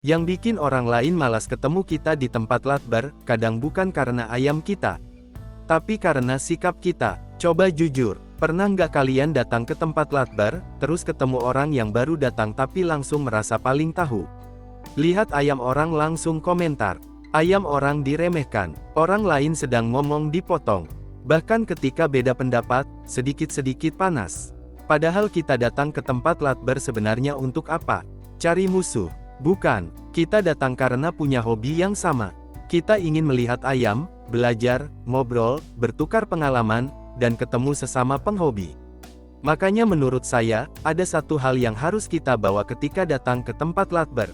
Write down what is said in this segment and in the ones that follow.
Yang bikin orang lain malas ketemu kita di tempat latbar, kadang bukan karena ayam kita, tapi karena sikap kita. Coba jujur, pernah nggak kalian datang ke tempat latbar, terus ketemu orang yang baru datang tapi langsung merasa paling tahu? Lihat ayam orang langsung komentar. Ayam orang diremehkan, orang lain sedang ngomong dipotong. Bahkan ketika beda pendapat, sedikit-sedikit panas. Padahal kita datang ke tempat latbar sebenarnya untuk apa? Cari musuh? Bukan, kita datang karena punya hobi yang sama. Kita ingin melihat ayam, belajar, ngobrol, bertukar pengalaman, dan ketemu sesama penghobi. Makanya menurut saya, ada satu hal yang harus kita bawa ketika datang ke tempat latbar.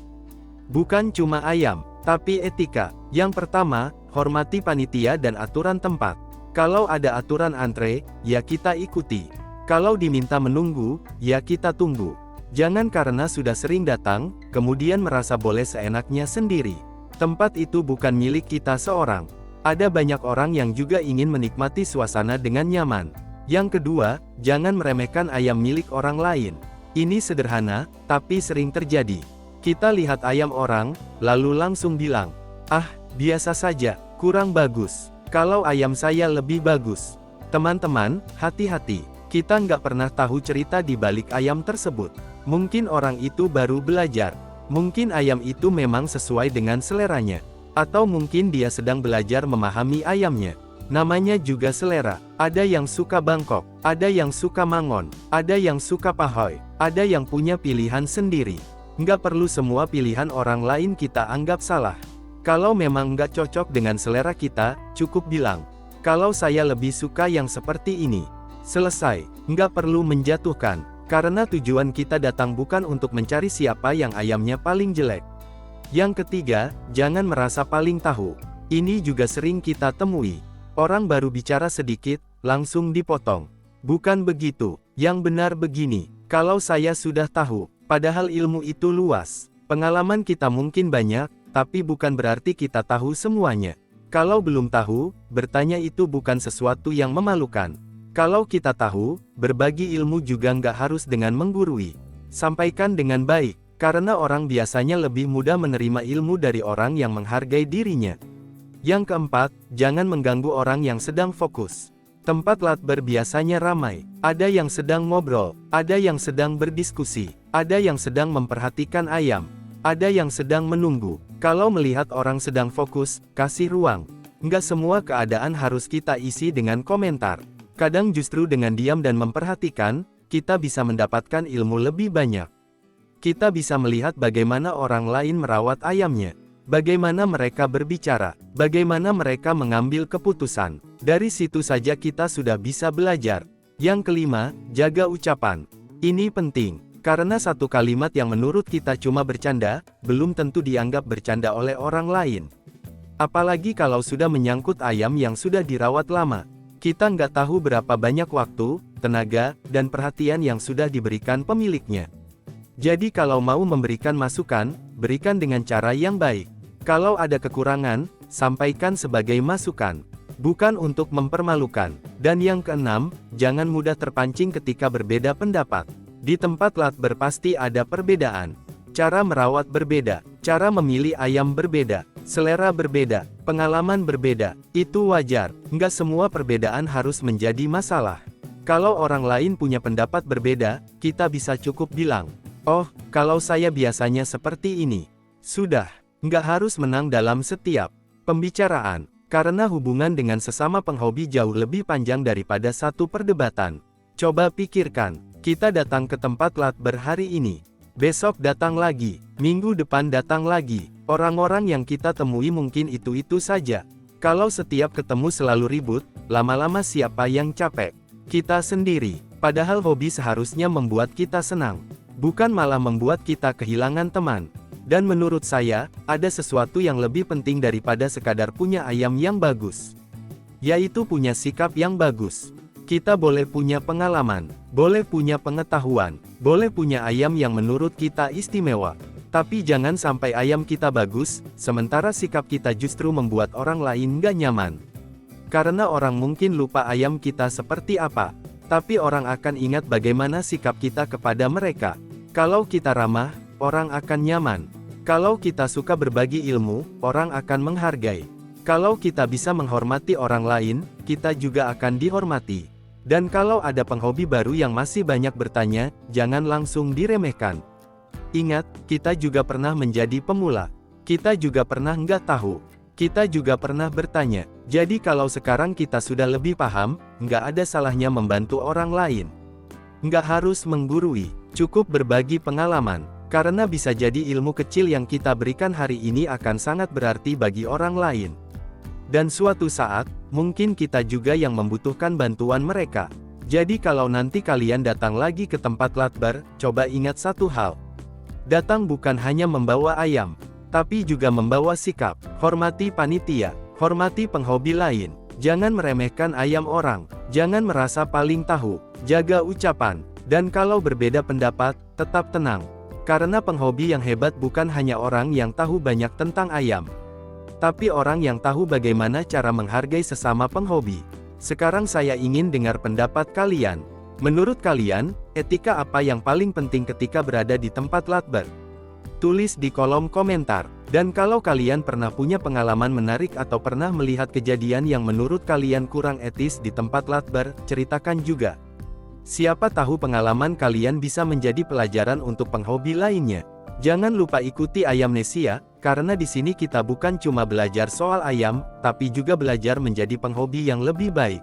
Bukan cuma ayam, tapi etika. Yang pertama, hormati panitia dan aturan tempat. Kalau ada aturan antre, ya kita ikuti. Kalau diminta menunggu, ya kita tunggu. Jangan karena sudah sering datang, kemudian merasa boleh seenaknya sendiri. Tempat itu bukan milik kita seorang. Ada banyak orang yang juga ingin menikmati suasana dengan nyaman. Yang kedua, jangan meremehkan ayam milik orang lain. Ini sederhana, tapi sering terjadi. Kita lihat ayam orang, lalu langsung bilang, "Ah, biasa saja, kurang bagus. Kalau ayam saya lebih bagus." Teman-teman, hati-hati. Kita nggak pernah tahu cerita di balik ayam tersebut. Mungkin orang itu baru belajar. Mungkin ayam itu memang sesuai dengan seleranya. Atau mungkin dia sedang belajar memahami ayamnya. Namanya juga selera. Ada yang suka Bangkok, ada yang suka Mangon, ada yang suka Pahoy, ada yang punya pilihan sendiri. Nggak perlu semua pilihan orang lain kita anggap salah. Kalau memang nggak cocok dengan selera kita, cukup bilang, "Kalau saya lebih suka yang seperti ini." Selesai, nggak perlu menjatuhkan. Karena tujuan kita datang bukan untuk mencari siapa yang ayamnya paling jelek. Yang ketiga, jangan merasa paling tahu. Ini juga sering kita temui. Orang baru bicara sedikit, langsung dipotong. Bukan begitu, yang benar begini. Kalau saya sudah tahu, padahal ilmu itu luas. Pengalaman kita mungkin banyak, tapi bukan berarti kita tahu semuanya. Kalau belum tahu, bertanya itu bukan sesuatu yang memalukan. Kalau kita tahu, berbagi ilmu juga nggak harus dengan menggurui. Sampaikan dengan baik, karena orang biasanya lebih mudah menerima ilmu dari orang yang menghargai dirinya. Yang keempat, jangan mengganggu orang yang sedang fokus. Tempat latbar biasanya ramai, ada yang sedang ngobrol, ada yang sedang berdiskusi, ada yang sedang memperhatikan ayam, ada yang sedang menunggu. Kalau melihat orang sedang fokus, kasih ruang. Nggak semua keadaan harus kita isi dengan komentar. Kadang justru dengan diam dan memperhatikan, kita bisa mendapatkan ilmu lebih banyak. Kita bisa melihat bagaimana orang lain merawat ayamnya, bagaimana mereka berbicara, bagaimana mereka mengambil keputusan. Dari situ saja kita sudah bisa belajar. Yang kelima, jaga ucapan. Ini penting, karena satu kalimat yang menurut kita cuma bercanda, belum tentu dianggap bercanda oleh orang lain. Apalagi kalau sudah menyangkut ayam yang sudah dirawat lama. Kita nggak tahu berapa banyak waktu, tenaga, dan perhatian yang sudah diberikan pemiliknya. Jadi kalau mau memberikan masukan, berikan dengan cara yang baik. Kalau ada kekurangan, sampaikan sebagai masukan, bukan untuk mempermalukan. Dan yang keenam, jangan mudah terpancing ketika berbeda pendapat. Di tempat latbar pasti ada perbedaan. Cara merawat berbeda, cara memilih ayam berbeda, selera berbeda, pengalaman berbeda. Itu wajar, nggak semua perbedaan harus menjadi masalah. Kalau orang lain punya pendapat berbeda, kita bisa cukup bilang, "Oh, kalau saya biasanya seperti ini." Sudah, nggak harus menang dalam setiap pembicaraan, karena hubungan dengan sesama penghobi jauh lebih panjang daripada satu perdebatan. Coba pikirkan, kita datang ke tempat latbar hari ini. Besok datang lagi, minggu depan datang lagi. Orang-orang yang kita temui mungkin itu-itu saja. Kalau setiap ketemu selalu ribut, lama-lama siapa yang capek? Kita sendiri. Padahal hobi seharusnya membuat kita senang, bukan malah membuat kita kehilangan teman. Dan menurut saya, ada sesuatu yang lebih penting daripada sekadar punya ayam yang bagus, yaitu punya sikap yang bagus. Kita boleh punya pengalaman, boleh punya pengetahuan, boleh punya ayam yang menurut kita istimewa. Tapi jangan sampai ayam kita bagus, sementara sikap kita justru membuat orang lain gak nyaman. Karena orang mungkin lupa ayam kita seperti apa, tapi orang akan ingat bagaimana sikap kita kepada mereka. Kalau kita ramah, orang akan nyaman. Kalau kita suka berbagi ilmu, orang akan menghargai. Kalau kita bisa menghormati orang lain, kita juga akan dihormati. Dan kalau ada penghobi baru yang masih banyak bertanya, jangan langsung diremehkan. Ingat, kita juga pernah menjadi pemula. Kita juga pernah nggak tahu. Kita juga pernah bertanya. Jadi kalau sekarang kita sudah lebih paham, nggak ada salahnya membantu orang lain. Nggak harus menggurui, cukup berbagi pengalaman. Karena bisa jadi ilmu kecil yang kita berikan hari ini akan sangat berarti bagi orang lain. Dan suatu saat, mungkin kita juga yang membutuhkan bantuan mereka. Jadi kalau nanti kalian datang lagi ke tempat latbar, coba ingat satu hal. Datang bukan hanya membawa ayam, tapi juga membawa sikap. Hormati panitia, hormati penghobi lain. Jangan meremehkan ayam orang, jangan merasa paling tahu, jaga ucapan. Dan kalau berbeda pendapat, tetap tenang. Karena penghobi yang hebat bukan hanya orang yang tahu banyak tentang ayam, tapi orang yang tahu bagaimana cara menghargai sesama penghobi. Sekarang saya ingin dengar pendapat kalian. Menurut kalian, etika apa yang paling penting ketika berada di tempat latbar? Tulis di kolom komentar. Dan kalau kalian pernah punya pengalaman menarik atau pernah melihat kejadian yang menurut kalian kurang etis di tempat latbar, ceritakan juga. Siapa tahu pengalaman kalian bisa menjadi pelajaran untuk penghobi lainnya. Jangan lupa ikuti Ayamnesia, karena di sini kita bukan cuma belajar soal ayam, tapi juga belajar menjadi penghobi yang lebih baik.